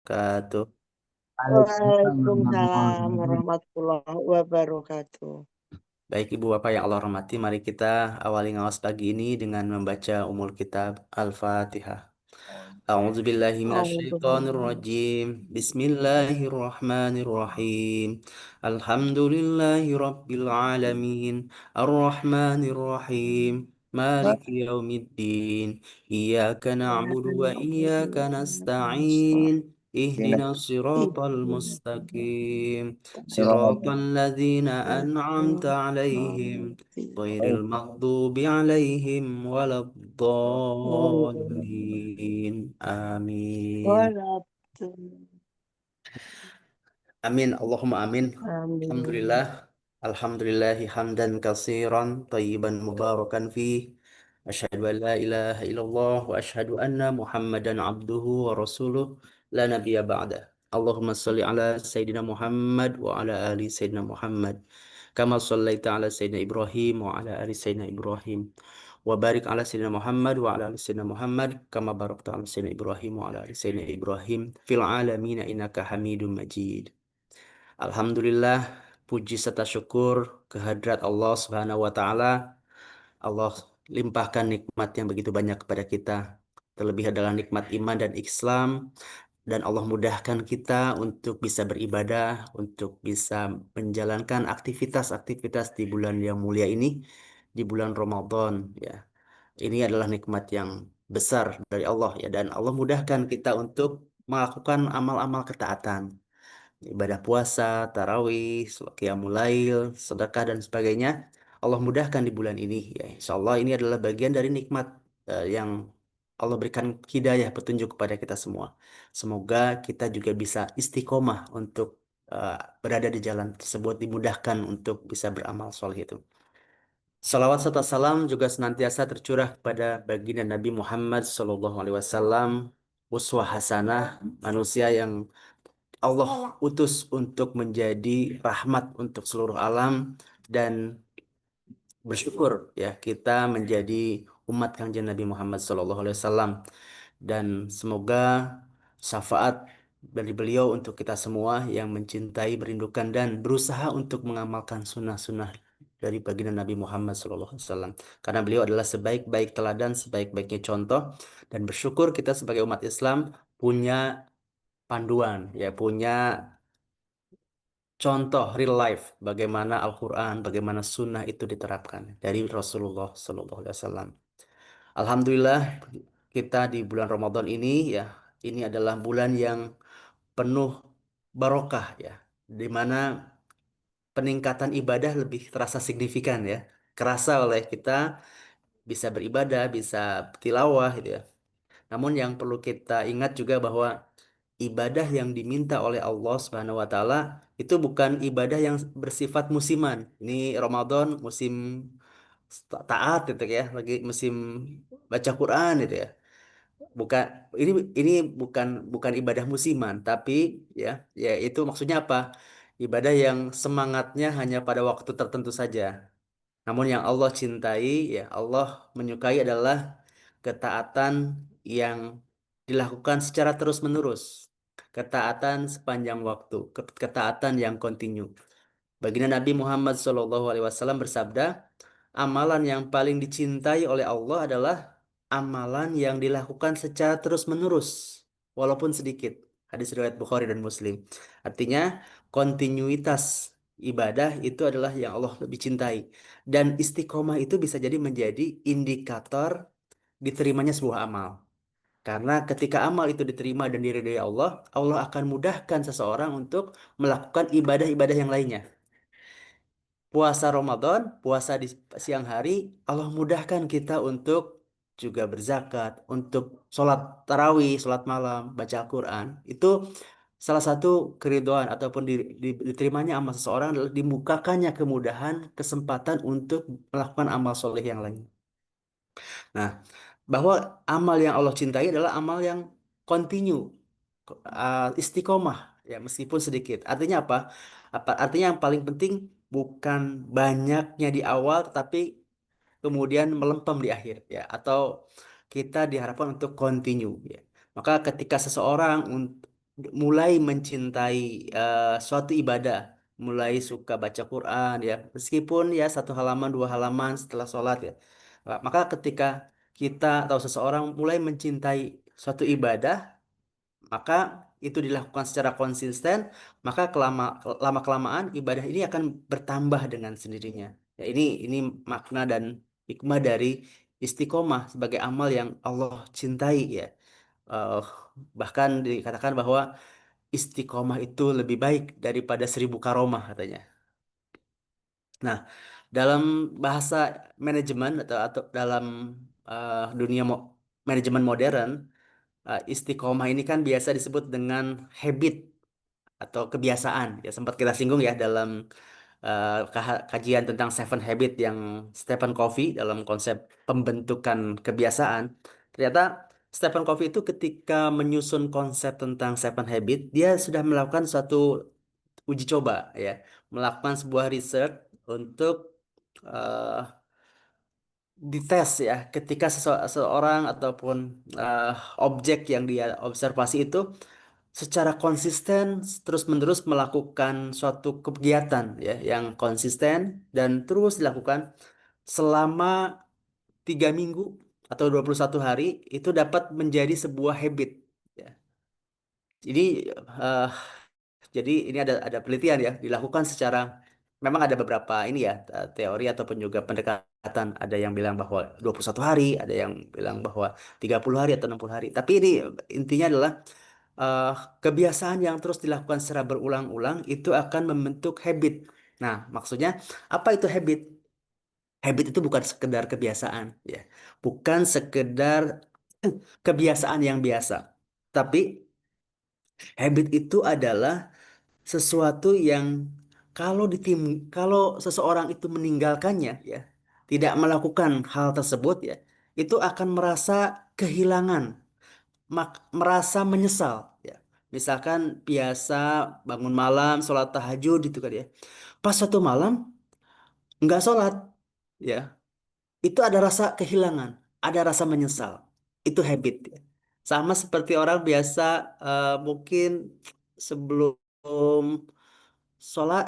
Wabarakatuh. Waalaikumsalam warahmatullahi wabarakatuh. Baik Ibu Bapak yang Allah rahmati, mari kita awali ngawas pagi ini dengan membaca umul kitab Al-Fatihah. A'udzu billahi minasyaitonir Alhamdulillah. rajim. Bismillahirrahmanirrahim. Alhamdulillahi rabbil alamin. Arrahmanir rahim. Maliki yaumiddin. Iyyaka na'budu wa iyyaka nasta'in. Ihdinas siratal mustaqim. Siratal ladzina an'amta 'alaihim. Ghairil maghdubi 'alaihim waladdallin. Amin. Amin. Allahumma amin. Amin. Alhamdulillah. Alhamdulillahi hamdan katsiran tayyiban mubarakan fi. Asyhadu an la ilaha illallah wa asyhadu anna Muhammadan abduhu wa rasuluh la nabiyya ba'da. Allahumma shalli ala Sayyidina Muhammad wa ala ali Sayyidina Muhammad. Kama shallaita ala Sayyidina Ibrahim wa ala ali Sayyidina Ibrahim. Wa barik ala Sayyidina Muhammad wa ala ali Sayyidina Muhammad. Kama barakta ala Sayyidina Ibrahim wa ala ali Sayyidina Ibrahim. Fil alamin innaka hamidum majid. Alhamdulillah, puji serta syukur kehadrat Allah Subhanahu wa taala. Allah limpahkan nikmat yang begitu banyak kepada kita. Terlebih adalah nikmat iman dan Islam, dan Allah mudahkan kita untuk bisa beribadah, untuk bisa menjalankan aktivitas-aktivitas di bulan yang mulia ini, di bulan Ramadan ya. Ini adalah nikmat yang besar dari Allah ya, dan Allah mudahkan kita untuk melakukan amal-amal ketaatan, ibadah puasa, tarawih, qiyamul lail, sedekah dan sebagainya. Allah mudahkan di bulan ini ya. Insya Allah ini adalah bagian dari nikmat yang Allah berikan hidayah petunjuk kepada kita semua. Semoga kita juga bisa istiqomah untuk eh, berada di jalan tersebut, dimudahkan untuk bisa beramal soleh itu. Salawat serta salam juga senantiasa tercurah kepada baginda Nabi Muhammad SAW, uswah hasanah, manusia yang Allah utus untuk menjadi rahmat untuk seluruh alam, dan bersyukur ya kita menjadi umat kanjeng Nabi Muhammad SAW, dan semoga syafaat dari beliau untuk kita semua yang mencintai, merindukan dan berusaha untuk mengamalkan sunnah-sunnah dari baginda Nabi Muhammad SAW, karena beliau adalah sebaik-baik teladan, sebaik-baiknya contoh, dan bersyukur kita sebagai umat Islam punya panduan ya, punya contoh real life bagaimana Al-Quran, bagaimana Sunnah itu diterapkan dari Rasulullah SAW. Alhamdulillah kita di bulan Ramadan ini ya, ini adalah bulan yang penuh barokah ya, di mana peningkatan ibadah lebih terasa signifikan ya, kerasa oleh kita bisa beribadah, bisa tilawah gitu ya. Namun yang perlu kita ingat juga bahwa ibadah yang diminta oleh Allah Subhanahu wa taala itu bukan ibadah yang bersifat musiman. Ini Ramadan musim taat gitu ya, lagi musim baca Quran gitu ya. Bukan, ini ini bukan ibadah musiman, tapi ya ya itu maksudnya apa? Ibadah yang semangatnya hanya pada waktu tertentu saja. Namun yang Allah cintai, ya Allah menyukai adalah ketaatan yang dilakukan secara terus-menerus. Ketaatan sepanjang waktu, ketaatan yang kontinu. Baginda Nabi Muhammad SAW bersabda, amalan yang paling dicintai oleh Allah adalah amalan yang dilakukan secara terus-menerus, walaupun sedikit. Hadis riwayat Bukhari dan Muslim. Artinya, kontinuitas ibadah itu adalah yang Allah lebih cintai. Dan istiqomah itu bisa jadi menjadi indikator diterimanya sebuah amal. Karena ketika amal itu diterima dan diridhai Allah, Allah akan mudahkan seseorang untuk melakukan ibadah-ibadah yang lainnya. Puasa Ramadan, puasa di siang hari, Allah mudahkan kita untuk juga berzakat, untuk sholat tarawih, sholat malam, baca Al-Quran. Itu salah satu keridoan ataupun diterimanya amal seseorang adalah dibukakannya kemudahan, kesempatan untuk melakukan amal soleh yang lain. Nah, bahwa amal yang Allah cintai adalah amal yang continue, istiqomah, ya meskipun sedikit. Artinya apa? Artinya yang paling penting bukan banyaknya di awal, tetapi kemudian melempem di akhir, ya. Atau kita diharapkan untuk continue, ya. Maka ketika seseorang mulai mencintai suatu ibadah, mulai suka baca Quran ya, meskipun ya satu halaman dua halaman setelah sholat ya. Maka ketika kita atau seseorang mulai mencintai suatu ibadah, maka itu dilakukan secara konsisten, maka lama kelamaan ibadah ini akan bertambah dengan sendirinya. Ya, ini makna dan hikmah dari istiqomah sebagai amal yang Allah cintai ya. Eh, Bahkan dikatakan bahwa istiqomah itu lebih baik daripada 1.000 karomah katanya. Nah, dalam bahasa manajemen atau dalam dunia manajemen modern, istiqomah ini kan biasa disebut dengan habit atau kebiasaan. Ya sempat kita singgung ya dalam kajian tentang Seven Habit yang Stephen Covey dalam konsep pembentukan kebiasaan. Ternyata Stephen Covey itu ketika menyusun konsep tentang Seven Habit, dia sudah melakukan suatu uji coba ya, melakukan sebuah research untuk eh, dites ya ketika seseorang ataupun eh, objek yang dia observasi itu secara konsisten terus-menerus melakukan suatu kegiatan ya yang konsisten dan terus dilakukan selama 3 minggu atau 21 hari itu dapat menjadi sebuah habit ya. Jadi eh, jadi ini ada penelitian ya dilakukan secara memang ada beberapa ini ya teori ataupun juga pendekatan. Ada yang bilang bahwa 21 hari, ada yang bilang bahwa 30 hari atau 60 hari. Tapi ini intinya adalah eh, kebiasaan yang terus dilakukan secara berulang-ulang itu akan membentuk habit. Nah, maksudnya apa itu habit? Habit itu bukan sekedar kebiasaan ya. Bukan sekedar kebiasaan yang biasa. Tapi habit itu adalah sesuatu yang kalau seseorang itu meninggalkannya ya, tidak melakukan hal tersebut ya, itu akan merasa kehilangan, merasa menyesal ya. Misalkan biasa bangun malam, sholat tahajud gitu kan ya. Pas suatu malam nggak sholat ya, itu ada rasa kehilangan, ada rasa menyesal. Itu habit ya. Sama seperti orang biasa mungkin sebelum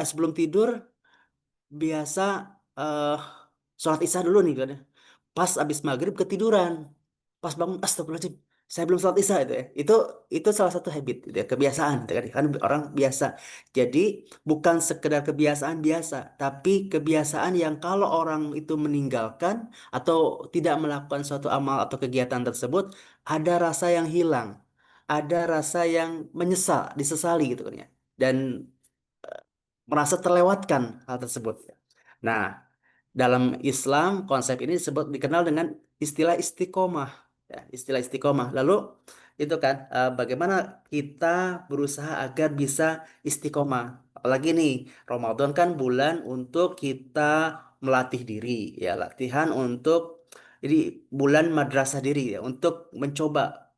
sebelum tidur biasa eh sholat isya dulu nih kan ya. Pas abis maghrib ketiduran. Pas bangun astagfirullahaladzim. Saya belum sholat isya itu ya. Itu salah satu habit gitu ya, kebiasaan gitu kan. Kan orang biasa. Jadi bukan sekedar kebiasaan biasa, tapi kebiasaan yang kalau orang itu meninggalkan atau tidak melakukan suatu amal atau kegiatan tersebut, ada rasa yang hilang, ada rasa yang menyesal, disesali gitu kan ya. Dan merasa terlewatkan hal tersebut. Nah, dalam Islam konsep ini dikenal dengan istilah istiqomah. Ya, istilah istiqomah. Lalu itu kan bagaimana kita berusaha agar bisa istiqomah. Apalagi nih Ramadan kan bulan untuk kita melatih diri ya, latihan untuk jadi bulan madrasah diri ya, untuk mencoba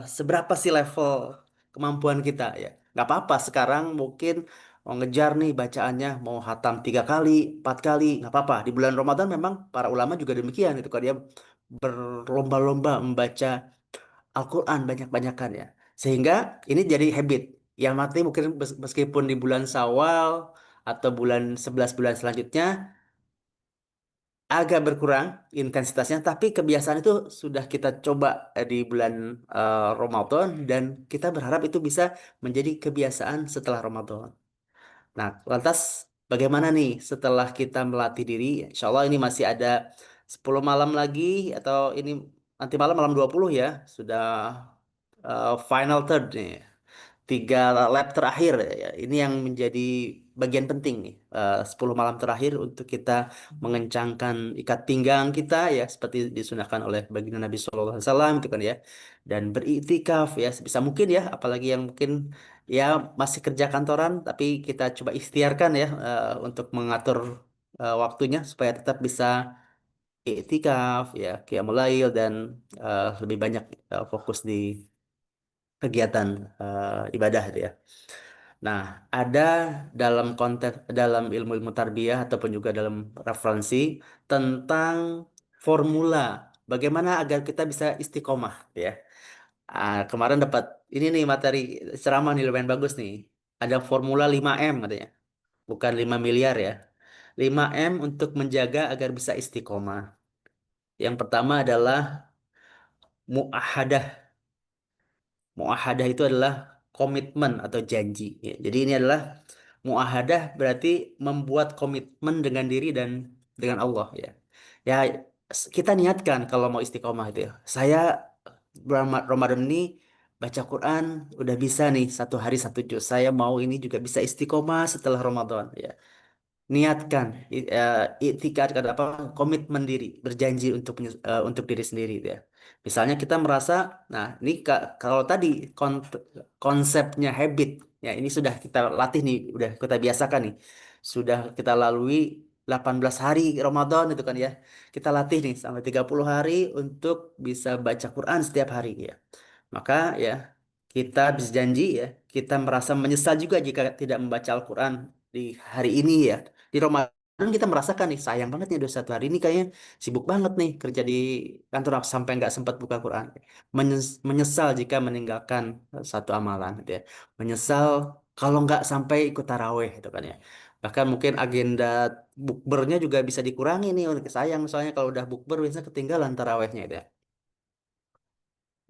seberapa sih level kemampuan kita ya. Nggak apa-apa sekarang mungkin mau ngejar nih bacaannya mau hatam 3 kali, 4 kali, nggak apa-apa. Di bulan Ramadan memang para ulama juga demikian itu kan dia berlomba-lomba membaca Al-Quran banyak-banyakan ya. Sehingga ini jadi habit. Yang mati mungkin meskipun di bulan Syawal atau bulan 11 bulan selanjutnya agak berkurang intensitasnya, tapi kebiasaan itu sudah kita coba di bulan Ramadan dan kita berharap itu bisa menjadi kebiasaan setelah Ramadan. Nah, lantas bagaimana nih setelah kita melatih diri? Insya Allah ini masih ada 10 malam lagi atau ini nanti malam malam 20 ya. Sudah final third nih. 3 lap terakhir ya. Ini yang menjadi bagian penting nih. 10 malam terakhir untuk kita mengencangkan ikat pinggang kita ya seperti disunahkan oleh baginda Nabi Shallallahu Alaihi Wasallam itu kan ya. Dan beriktikaf ya sebisa mungkin ya apalagi yang mungkin ya masih kerja kantoran tapi kita coba ikhtiarkan ya untuk mengatur waktunya supaya tetap bisa iktikaf ya qiyamul lail dan lebih banyak fokus di kegiatan ibadah itu ya. Nah, ada dalam konteks dalam ilmu-ilmu tarbiyah ataupun juga dalam referensi tentang formula bagaimana agar kita bisa istiqomah ya. Kemarin dapat ini nih materi ceramah nih lumayan bagus nih. Ada formula 5M katanya. Bukan 5 miliar ya. 5M untuk menjaga agar bisa istiqomah. Yang pertama adalah muahadah. Muahadah itu adalah komitmen atau janji. Ya, jadi ini adalah muahadah berarti membuat komitmen dengan diri dan dengan Allah ya. Ya kita niatkan kalau mau istiqomah itu ya. Saya bulan Ramadan ini baca Quran udah bisa nih 1 hari 1 juz. Saya mau ini juga bisa istiqomah setelah Ramadan ya. Niatkan iktikad apa komitmen diri berjanji untuk diri sendiri gitu ya. Misalnya kita merasa nah ini kalau tadi konsepnya habit ya ini sudah kita latih nih udah kita biasakan nih sudah kita lalui 18 hari Ramadan itu kan ya kita latih nih sampai 30 hari untuk bisa baca Quran setiap hari ya maka ya kita bisa janji ya kita merasa menyesal juga jika tidak membaca Al-Quran di hari ini ya di Ramadan kita merasakan nih sayang banget nih udah 1 hari ini kayaknya sibuk banget nih kerja di kantor sampai nggak sempat buka Quran. Menyesal jika meninggalkan satu amalan gitu ya. Menyesal kalau nggak sampai ikut taraweh gitu kan ya. Bahkan mungkin agenda bukbernya juga bisa dikurangi nih. Sayang soalnya kalau udah bukber biasanya ketinggalan tarawehnya gitu ya.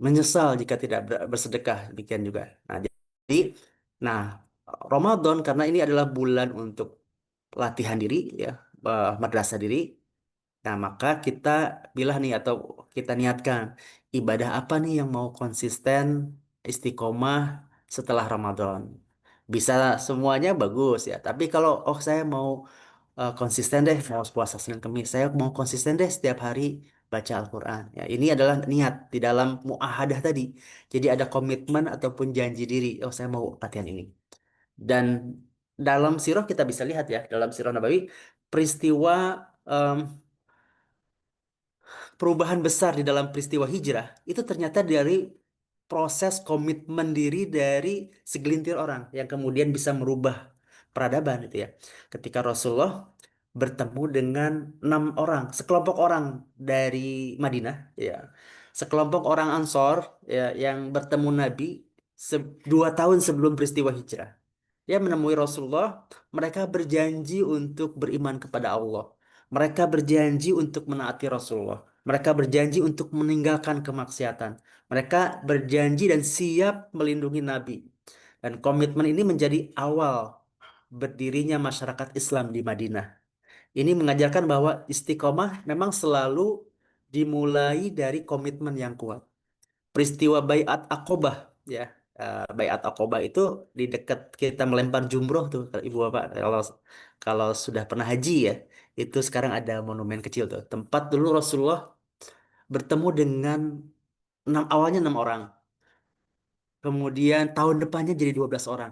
Menyesal jika tidak bersedekah demikian juga. Nah, jadi nah Ramadan karena ini adalah bulan untuk latihan diri ya, madrasah diri. Nah, maka kita pilih nih atau kita niatkan ibadah apa nih yang mau konsisten istiqomah setelah Ramadan. Bisa semuanya bagus ya, tapi kalau saya mau konsisten deh mau puasa Senin Kamis, saya mau konsisten deh setiap hari baca Al-Quran. Ya, ini adalah niat di dalam muahadah tadi. Jadi ada komitmen ataupun janji diri, oh saya mau latihan ini. Dan dalam sirah kita bisa lihat ya, dalam sirah Nabawi peristiwa em, perubahan besar di dalam peristiwa hijrah itu ternyata dari proses komitmen diri dari segelintir orang yang kemudian bisa merubah peradaban itu ya. Ketika Rasulullah bertemu dengan 6 orang, sekelompok orang dari Madinah ya. Sekelompok orang Ansor ya yang bertemu Nabi 2 tahun sebelum peristiwa hijrah. Dia menemui Rasulullah, mereka berjanji untuk beriman kepada Allah. Mereka berjanji untuk menaati Rasulullah. Mereka berjanji untuk meninggalkan kemaksiatan. Mereka berjanji dan siap melindungi Nabi. Dan komitmen ini menjadi awal berdirinya masyarakat Islam di Madinah. Ini mengajarkan bahwa istiqomah memang selalu dimulai dari komitmen yang kuat. Peristiwa Baiat Aqobah ya. Baiat Aqobah itu di dekat kita melempar jumroh tuh Ibu Bapak kalau kalau sudah pernah haji ya. Itu sekarang ada monumen kecil tuh. Tempat dulu Rasulullah bertemu dengan awalnya 6 orang. Kemudian tahun depannya jadi 12 orang.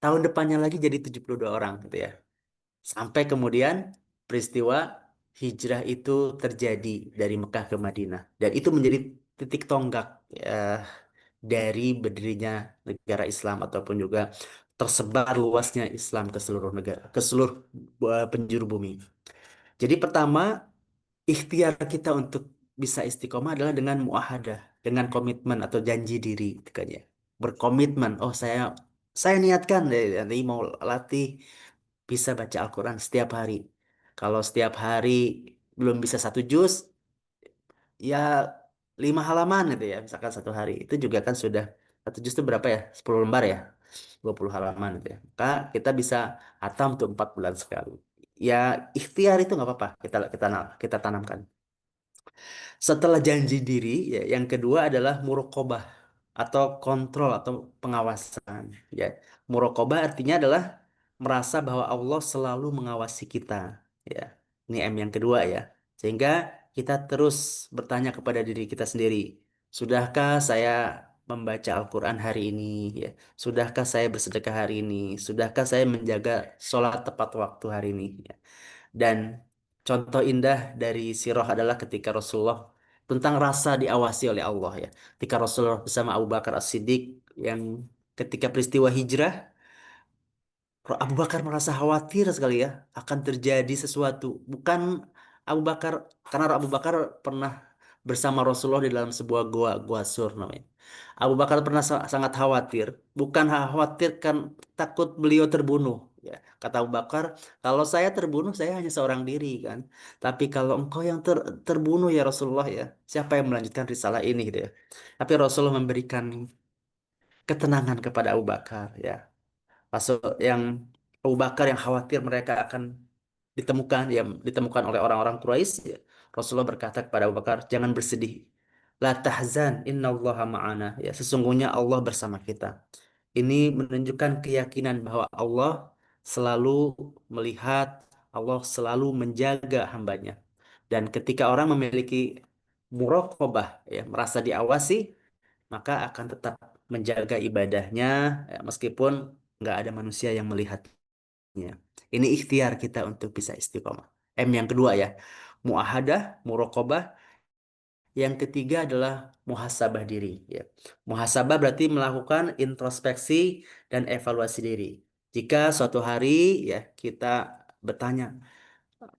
Tahun depannya lagi jadi 72 orang gitu ya. Sampai kemudian peristiwa hijrah itu terjadi dari Mekah ke Madinah. Dan itu menjadi titik tonggak eh, dari berdirinya negara Islam ataupun juga tersebar luasnya Islam ke seluruh negara, ke seluruh penjuru bumi. Jadi pertama, ikhtiar kita untuk bisa istiqomah adalah dengan muahadah, dengan komitmen atau janji diri, gitu kan ya. Berkomitmen, oh saya niatkan deh nanti mau latih bisa baca Al-Quran setiap hari. Kalau setiap hari belum bisa 1 juz, ya 5 halaman gitu ya, misalkan 1 hari. Itu juga kan sudah 1 juz itu berapa ya? 10 lembar ya, 20 halaman gitu ya. Maka kita bisa hatam untuk 4 bulan sekali. Ya ikhtiar itu nggak apa-apa, kita tanamkan. Setelah janji diri, ya, yang kedua adalah murokobah atau kontrol atau pengawasan. Ya, murokobah artinya adalah merasa bahwa Allah selalu mengawasi kita. Ya, ini M yang kedua ya. Sehingga kita terus bertanya kepada diri kita sendiri, sudahkah saya membaca Al-Quran hari ini? Ya, sudahkah saya bersedekah hari ini? Sudahkah saya menjaga sholat tepat waktu hari ini? Ya. Dan contoh indah dari sirah adalah ketika Rasulullah tentang rasa diawasi oleh Allah ya. Ketika Rasulullah bersama Abu Bakar As-Siddiq yang ketika peristiwa hijrah, Abu Bakar merasa khawatir sekali ya akan terjadi sesuatu. Bukan Abu Bakar karena Abu Bakar pernah bersama Rasulullah di dalam sebuah gua, gua Sur namanya. Abu Bakar pernah sangat khawatir, bukan khawatir kan takut beliau terbunuh. Ya, kata Abu Bakar, kalau saya terbunuh saya hanya seorang diri kan. Tapi kalau engkau yang terbunuh ya Rasulullah ya, siapa yang melanjutkan risalah ini gitu ya. Tapi Rasulullah memberikan ketenangan kepada Abu Bakar ya. Masuk yang Abu Bakar yang khawatir mereka akan ditemukan oleh orang-orang Quraisy ya. Rasulullah berkata kepada Abu Bakar, jangan bersedih. La tahzan, innallaha ma'ana. Ya, sesungguhnya Allah bersama kita. Ini menunjukkan keyakinan bahwa Allah selalu melihat, Allah selalu menjaga hambanya. Dan ketika orang memiliki muraqabah, ya, merasa diawasi, maka akan tetap menjaga ibadahnya, ya, meskipun nggak ada manusia yang melihatnya. Ini ikhtiar kita untuk bisa istiqomah. M yang kedua ya, muahadah, muraqabah. Yang ketiga adalah muhasabah diri. Ya. Muhasabah berarti melakukan introspeksi dan evaluasi diri. Jika suatu hari ya kita bertanya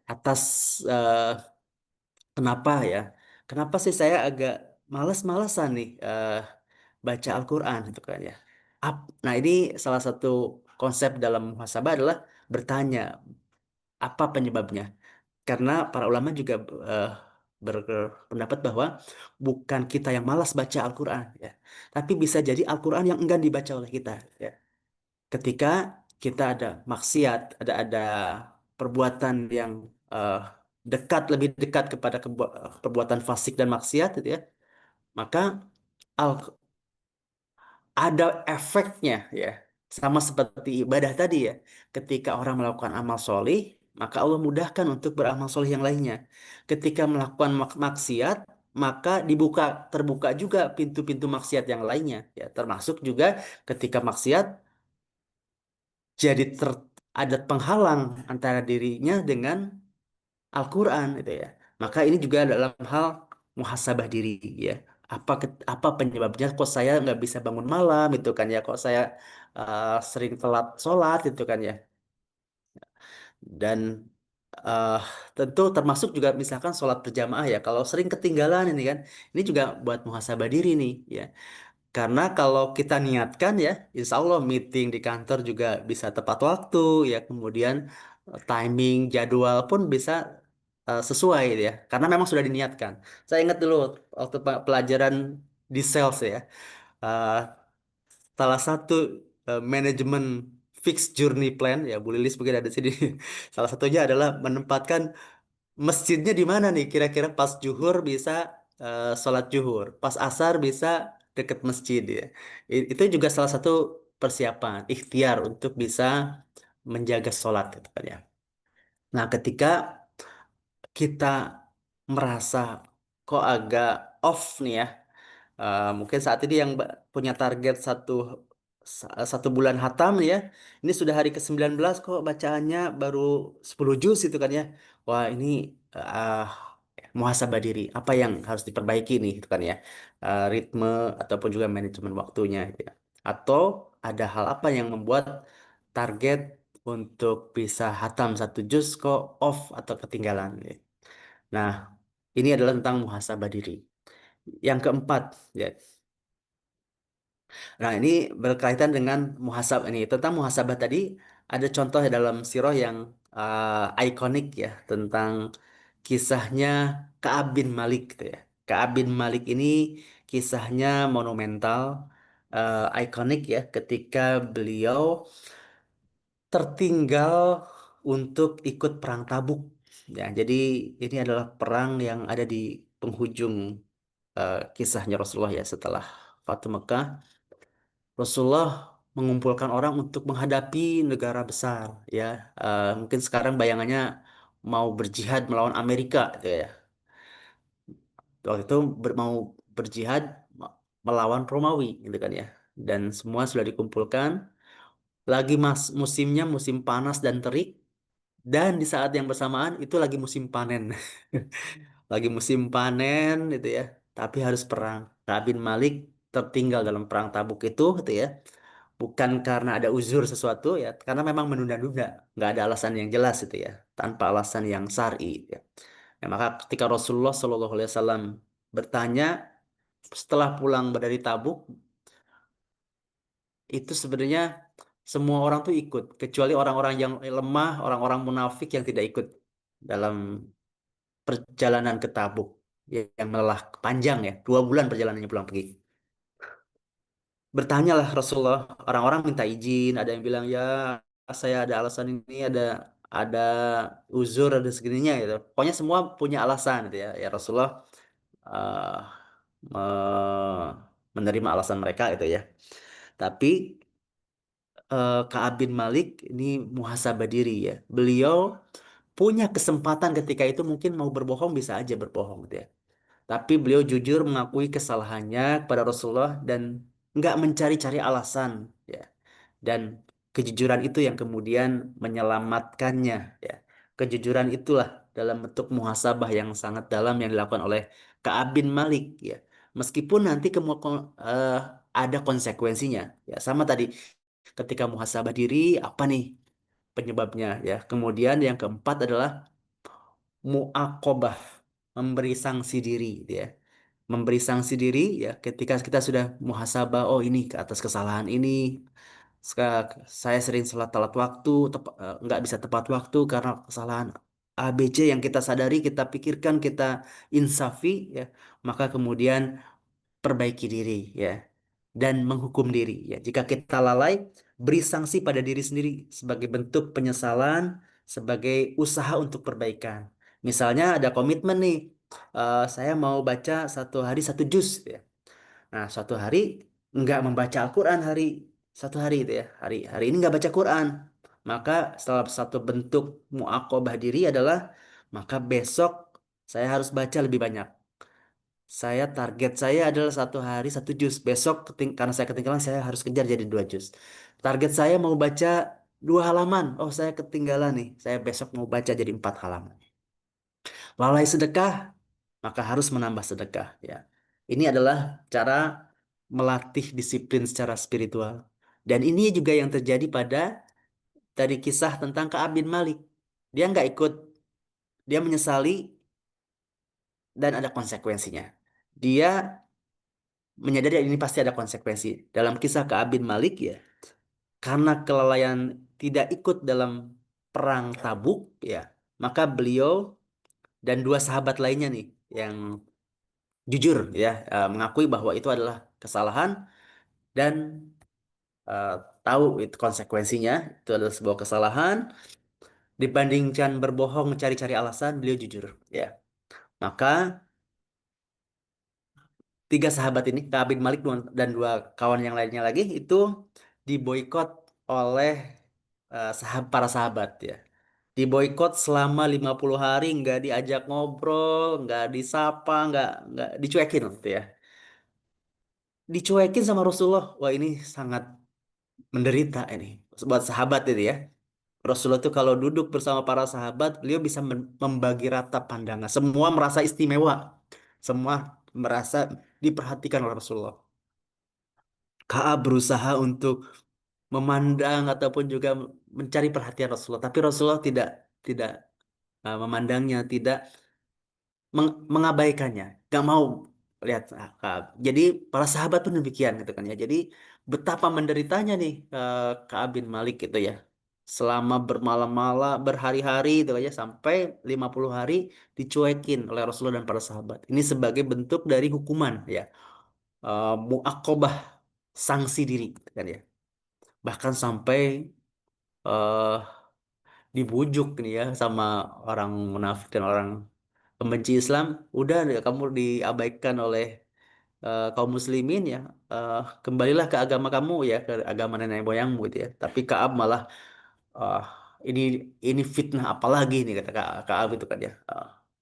atas kenapa ya, kenapa sih saya agak malas-malasan nih baca Al-Quran gitu kan ya. Nah ini salah satu konsep dalam muhasabah adalah bertanya apa penyebabnya. Karena para ulama juga eh, berpendapat bahwa bukan kita yang malas baca Al-Quran, ya, tapi bisa jadi Al-Quran yang enggan dibaca oleh kita. Ya. Ketika kita ada maksiat, ada perbuatan yang eh, lebih dekat kepada perbuatan fasik dan maksiat, gitu ya, maka al- ada efeknya ya sama seperti ibadah tadi ya ketika orang melakukan amal solih maka Allah mudahkan untuk beramal solih yang lainnya ketika melakukan maksiat maka terbuka juga pintu-pintu maksiat yang lainnya ya termasuk juga ketika maksiat jadi ada penghalang antara dirinya dengan Al-Quran gitu ya. Maka ini juga dalam hal muhasabah diri ya. Apa penyebabnya kok saya nggak bisa bangun malam itu kan ya. Kok saya sering telat sholat itu kan ya. Dan eh, tentu termasuk juga misalkan sholat berjamaah ya. Kalau sering ketinggalan ini kan. Ini juga buat muhasabah diri nih ya. Karena kalau kita niatkan ya, insya Allah meeting di kantor juga bisa tepat waktu ya. Kemudian timing, jadwal pun bisa sesuai gitu ya. Karena memang sudah diniatkan. Saya ingat dulu waktu pelajaran di sales ya. eh, Salah satu manajemen fixed journey plan ya, Bu Lilis mungkin ada di sini. Salah satunya adalah menempatkan masjidnya di mana nih? Kira-kira pas zuhur bisa sholat zuhur, pas asar bisa deket masjid ya. Itu juga salah satu persiapan, ikhtiar untuk bisa menjaga sholat gitu kan ya. Nah, ketika kita merasa kok agak off nih ya, mungkin saat ini yang punya target satu bulan hatam nih ya. Ini sudah hari ke-19 kok bacaannya baru 10 juz itu kan ya. Wah, ini uh, muhasabah diri. Apa yang harus diperbaiki nih itu kan ya. Ritme ataupun juga manajemen waktunya gitu ya. Atau ada hal apa yang membuat target untuk bisa hatam 1 juz kok off atau ketinggalan gitu. Nah, ini adalah tentang muhasabah diri. Yang keempat, ya. Nah, ini berkaitan dengan ini. Tentang muhasabah tadi, ada contoh ya dalam sirah yang ikonik ya, tentang kisahnya Ka'ab bin Malik gitu ya. Ka'ab bin Malik ini kisahnya monumental, ikonik ya, ketika beliau tertinggal untuk ikut perang Tabuk. Ya, jadi ini adalah perang yang ada di penghujung kisahnya Rasulullah ya setelah Fatu Mekah. Rasulullah mengumpulkan orang untuk menghadapi negara besar ya. Mungkin sekarang bayangannya mau berjihad melawan Amerika gitu ya. Waktu itu mau berjihad melawan Romawi gitu kan ya. Dan semua sudah dikumpulkan. Lagi musimnya musim panas dan terik dan di saat yang bersamaan itu lagi musim panen. Lagi musim panen gitu ya. Tapi harus perang. Ka'ab bin Malik tertinggal dalam perang Tabuk itu gitu ya. Bukan karena ada uzur sesuatu ya, karena memang menunda-nunda, nggak ada alasan yang jelas itu ya, tanpa alasan yang syar'i. Ya. Ya, maka ketika Rasulullah Shallallahu Alaihi Wasallam bertanya setelah pulang dari Tabuk itu sebenarnya semua orang tuh ikut kecuali orang-orang yang lemah, orang-orang munafik yang tidak ikut dalam perjalanan ke Tabuk yang melelah panjang ya, 2 bulan perjalanannya pulang pergi. Bertanyalah Rasulullah, orang-orang minta izin, ada yang bilang ya saya ada alasan ini, ada uzur, ada segininya gitu. Pokoknya semua punya alasan gitu ya. Ya Rasulullah eh, menerima alasan mereka itu ya. Tapi Ka'ab bin Malik ini muhasabah diri ya. Beliau punya kesempatan ketika itu mungkin mau berbohong bisa aja berbohong gitu ya. Tapi beliau jujur mengakui kesalahannya kepada Rasulullah dan nggak mencari-cari alasan ya. Dan kejujuran itu yang kemudian menyelamatkannya ya. Kejujuran itulah dalam bentuk muhasabah yang sangat dalam yang dilakukan oleh Ka'ab bin Malik ya. Meskipun nanti ada konsekuensinya ya. Sama tadi ketika muhasabah diri apa nih penyebabnya ya. Kemudian yang keempat adalah muakobah, memberi sanksi diri gitu ya. Memberi sanksi diri ya ketika kita sudah muhasabah, oh ini ke atas kesalahan ini. Saya sering salah telat waktu, nggak bisa tepat waktu karena kesalahan A, B, C yang kita sadari, kita pikirkan, kita insafi ya. Maka kemudian perbaiki diri ya dan menghukum diri ya. Jika kita lalai, beri sanksi pada diri sendiri sebagai bentuk penyesalan, sebagai usaha untuk perbaikan. Misalnya ada komitmen nih, saya mau baca 1 hari 1 juz ya. Nah, suatu hari nggak membaca Al-Quran satu hari itu ya. Hari ini nggak baca Quran. Maka salah satu bentuk muakobah diri adalah maka besok saya harus baca lebih banyak. Target saya adalah 1 hari 1 juz. Besok karena saya ketinggalan saya harus kejar jadi 2 juz. Target saya mau baca 2 halaman. Oh saya ketinggalan nih. Saya besok mau baca jadi 4 halaman. Lalai sedekah, maka harus menambah sedekah. Ya, ini adalah cara melatih disiplin secara spiritual. Dan ini juga yang terjadi pada dari kisah tentang Ka'ab bin Malik. Dia nggak ikut, dia menyesali dan ada konsekuensinya. Dia menyadari ini pasti ada konsekuensi. Dalam kisah Ka'ab bin Malik ya, karena kelalaian tidak ikut dalam perang Tabuk ya, maka beliau dan 2 sahabat lainnya nih yang jujur ya mengakui bahwa itu adalah kesalahan dan eh, tahu itu konsekuensinya, itu adalah sebuah kesalahan. Dibandingkan berbohong mencari-cari alasan, beliau jujur ya. Maka 3 sahabat ini, Ka'ab bin Malik dan 2 kawan yang lainnya lagi itu diboikot oleh para sahabat ya. Diboikot selama 50 hari, nggak diajak ngobrol, nggak disapa, nggak dicuekin gitu ya. Dicuekin sama Rasulullah. Wah ini sangat menderita ini buat sahabat itu ya. Rasulullah itu kalau duduk bersama para sahabat, beliau bisa membagi rata pandangan. Semua merasa istimewa. Semua merasa diperhatikan oleh Rasulullah. Ka'ab berusaha untuk memandang ataupun juga mencari perhatian Rasulullah. Tapi Rasulullah tidak tidak memandangnya, tidak mengabaikannya, nggak mau lihat Ka'ab. Jadi para sahabat pun demikian gitu kan ya. Jadi betapa menderitanya nih Ka'ab bin Malik gitu ya. Selama bermalam-malam, berhari-hari itu aja sampai 50 hari dicuekin oleh Rasulullah dan para sahabat. Ini sebagai bentuk dari hukuman ya. Muakobah sanksi diri gitu kan ya. Bahkan sampai eh, dibujuk nih ya sama orang munafik dan orang pembenci Islam, udah deh, kamu diabaikan oleh kaum muslimin ya. Eh, Kembalilah ke agama kamu ya, ke agama nenek moyangmu gitu ya. Tapi Kaab malah eh, ini ini fitnah apalagi nih kata Kaab itu kan ya.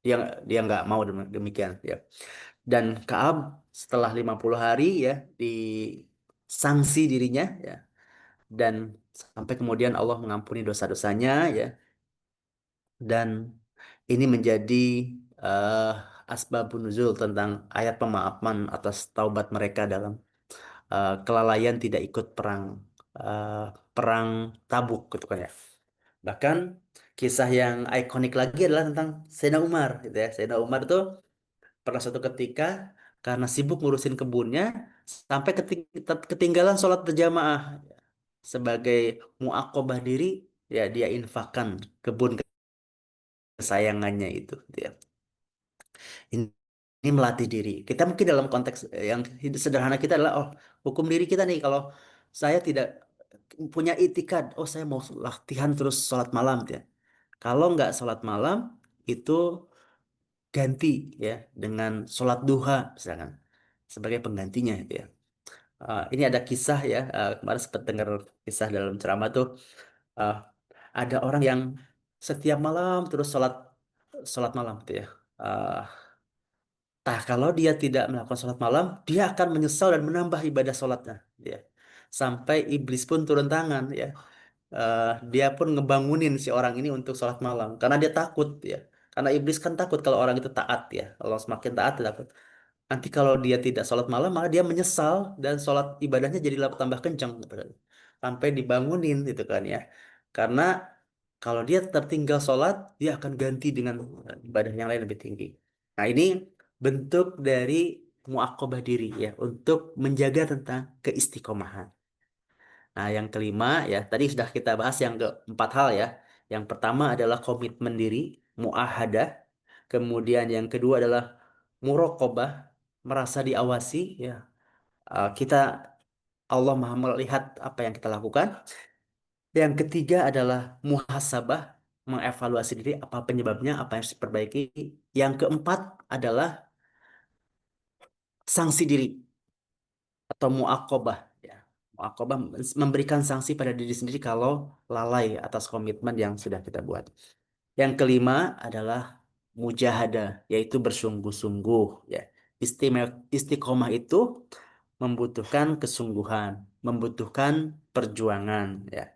Dia dia nggak mau demikian ya. Dan Kaab setelah 50 hari ya disanksi dirinya ya dan sampai kemudian Allah mengampuni dosa-dosanya ya dan ini menjadi eh, asbabun nuzul tentang ayat pemaafan atas taubat mereka dalam kelalaian tidak ikut eh, perang Tabuk gitu kan ya. Bahkan kisah yang ikonik lagi adalah tentang Sayyidina Umar gitu ya. Sayyidina Umar itu pernah suatu ketika karena sibuk ngurusin kebunnya sampai ketinggalan sholat berjamaah sebagai muakobah diri, ya dia infakkan kebun kesayangannya itu gitu ya. Ini melatih diri. Kita mungkin dalam konteks yang sederhana kita adalah, oh, hukum diri kita nih, kalau saya tidak punya itikad, oh saya mau latihan terus sholat malam gitu ya. Kalau nggak sholat malam itu ganti ya dengan sholat duha misalkan sebagai penggantinya gitu ya. Ini ada kisah ya, kemarin sempat dengar kisah dalam ceramah tuh, uh, ada orang yang setiap malam terus sholat sholat malam gitu ya. Uh, kalau dia tidak melakukan sholat malam, dia akan menyesal dan menambah ibadah sholatnya. Ya. Sampai iblis pun turun tangan. Ya. Dia pun ngebangunin si orang ini untuk sholat malam. Karena dia takut. Ya. Karena iblis kan takut kalau orang itu taat. Ya. Kalau semakin taat, dia takut. Nanti kalau dia tidak sholat malam, maka dia menyesal dan sholat ibadahnya jadi tambah kencang. Sampai dibangunin gitu kan ya. Karena kalau dia tertinggal sholat, dia akan ganti dengan ibadah yang lain lebih tinggi. Nah, ini bentuk dari muakobah diri ya untuk menjaga tentang keistiqomahan. Nah, yang kelima ya tadi sudah kita bahas yang keempat hal ya. Yang pertama adalah komitmen diri, muahadah. Kemudian yang kedua adalah muraqabah, merasa diawasi ya. Kita Allah Maha melihat apa yang kita lakukan. Yang ketiga adalah muhasabah, mengevaluasi diri apa penyebabnya, apa yang harus diperbaiki. Yang keempat adalah sanksi diri atau muakobah ya. Muakobah memberikan sanksi pada diri sendiri kalau lalai atas komitmen yang sudah kita buat. Yang kelima adalah mujahadah, yaitu bersungguh-sungguh ya. Istiqomah itu membutuhkan kesungguhan, membutuhkan perjuangan ya.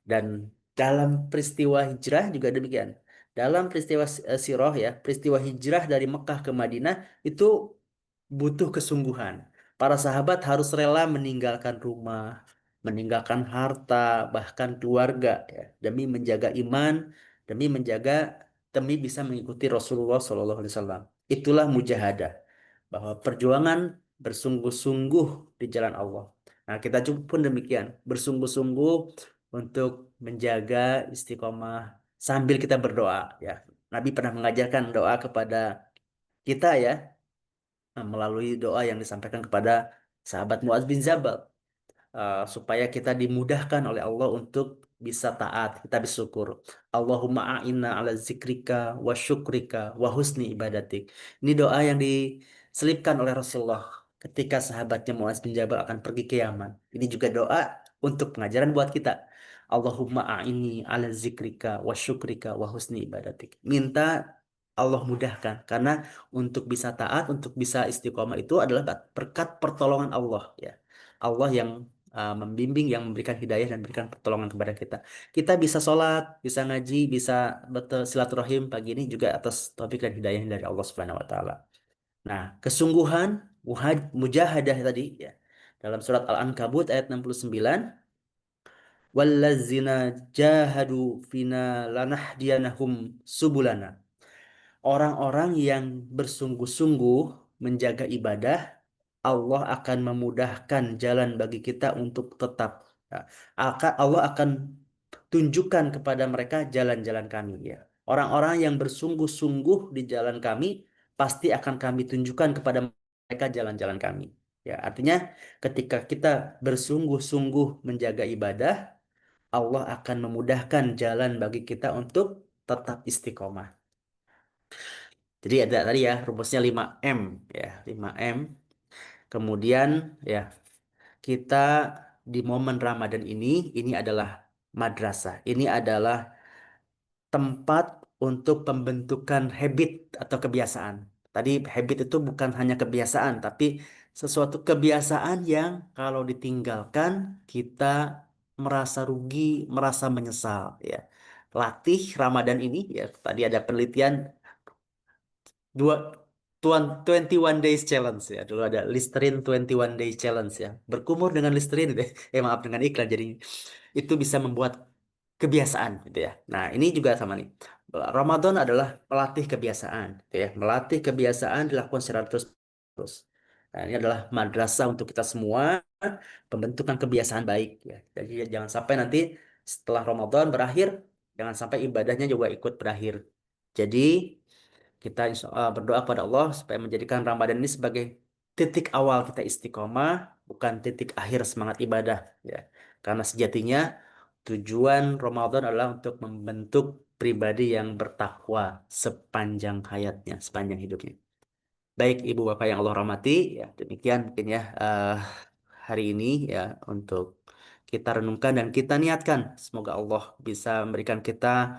Dan dalam peristiwa hijrah juga demikian. Dalam peristiwa sirah ya, peristiwa hijrah dari Mekah ke Madinah itu butuh kesungguhan. Para sahabat harus rela meninggalkan rumah, meninggalkan harta, bahkan keluarga ya, demi menjaga iman, demi menjaga demi bisa mengikuti Rasulullah SAW. Itulah mujahadah, bahwa perjuangan bersungguh-sungguh di jalan Allah. Nah, kita juga pun demikian, bersungguh-sungguh untuk menjaga istiqomah sambil kita berdoa ya. Nabi pernah mengajarkan doa kepada kita ya, melalui doa yang disampaikan kepada sahabat Muaz bin Jabal, supaya kita dimudahkan oleh Allah untuk bisa taat, kita bersyukur. Allahumma a'inna ala zikrika wa syukrika wa husni ibadatik. Ini doa yang diselipkan oleh Rasulullah ketika sahabatnya Muaz bin Jabal akan pergi ke Yaman. Ini juga doa untuk pengajaran buat kita. Allahumma a'inni ala zikrika wa syukrika wa husni ibadatik. Minta Allah mudahkan karena untuk bisa taat, untuk bisa istiqomah itu adalah berkat pertolongan Allah ya. Allah yang membimbing, yang memberikan hidayah dan memberikan pertolongan kepada kita. Kita bisa sholat, bisa ngaji, bisa silaturahim pagi ini juga atas taufik dan hidayah dari Allah Subhanahu Wa Taala. Nah, kesungguhan, mujahadah tadi ya. Dalam surat Al-Ankabut ayat 69, wallazina jahadu fina lanahdiyanahum subulana. Orang-orang yang bersungguh-sungguh menjaga ibadah, Allah akan memudahkan jalan bagi kita untuk tetap. Ya, Allah akan tunjukkan kepada mereka jalan-jalan kami. Ya. Orang-orang yang bersungguh-sungguh di jalan kami, pasti akan kami tunjukkan kepada mereka jalan-jalan kami. Ya, artinya ketika kita bersungguh-sungguh menjaga ibadah, Allah akan memudahkan jalan bagi kita untuk tetap istiqomah. Jadi ada tadi ya rumusnya 5M ya, 5M. Kemudian ya kita di momen Ramadan ini adalah madrasah. Ini adalah tempat untuk pembentukan habit atau kebiasaan. Tadi habit itu bukan hanya kebiasaan, tapi sesuatu kebiasaan yang kalau ditinggalkan kita merasa rugi, merasa menyesal ya. Latih Ramadan ini ya, tadi ada penelitian dua 21 Days Challenge ya. Dulu ada Listerine 21 Days Challenge ya. Berkumur dengan Listerine gitu ya. Maaf dengan iklan jadi itu bisa membuat kebiasaan gitu ya. Nah, ini juga sama nih. Ramadan adalah melatih kebiasaan, gitu ya. Melatih kebiasaan dilakukan secara terus. Nah, ini adalah madrasah untuk kita semua, pembentukan kebiasaan baik, ya. Jadi jangan sampai nanti setelah Ramadan berakhir, jangan sampai ibadahnya juga ikut berakhir. Jadi kita berdoa kepada Allah supaya menjadikan Ramadan ini sebagai titik awal kita istiqomah, bukan titik akhir semangat ibadah, ya. Karena sejatinya tujuan Ramadan adalah untuk membentuk pribadi yang bertakwa sepanjang hayatnya, sepanjang hidupnya. Baik, Ibu Bapak yang Allah rahmati, ya demikian mungkin ya hari ini ya untuk kita renungkan dan kita niatkan. Semoga Allah bisa memberikan kita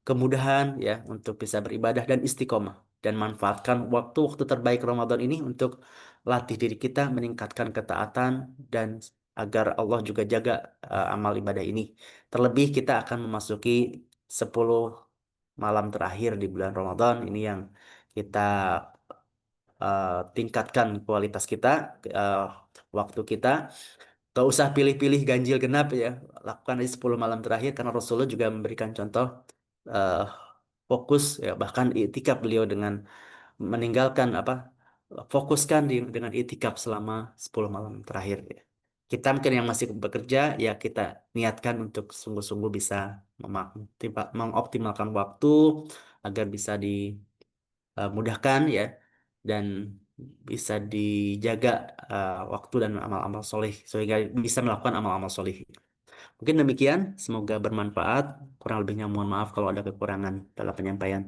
kemudahan ya untuk bisa beribadah dan istiqomah dan manfaatkan waktu-waktu terbaik Ramadan ini untuk latih diri kita meningkatkan ketaatan dan agar Allah juga jaga amal ibadah ini. Terlebih kita akan memasuki 10 malam terakhir di bulan Ramadan ini yang kita tingkatkan kualitas kita, eh, waktu kita. Gak usah pilih-pilih ganjil genap ya. Lakukan di 10 malam terakhir karena Rasulullah juga memberikan contoh eh, fokus ya bahkan itikaf beliau dengan meninggalkan apa fokuskan dengan itikaf selama 10 malam terakhir ya. Kita mungkin yang masih bekerja ya kita niatkan untuk sungguh-sungguh bisa mengoptimalkan waktu agar bisa dimudahkan ya dan bisa dijaga waktu dan amal-amal soleh sehingga bisa melakukan amal-amal soleh. Mungkin demikian, semoga bermanfaat. Kurang lebihnya mohon maaf kalau ada kekurangan dalam penyampaian.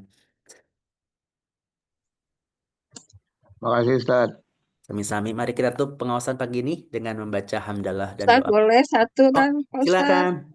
Makasih Ustaz. Sami-sami, mari kita tutup pengawasan pagi ini dengan membaca hamdalah dan Ustaz doa. boleh satu Oh, kan Pak Ustaz? silakan.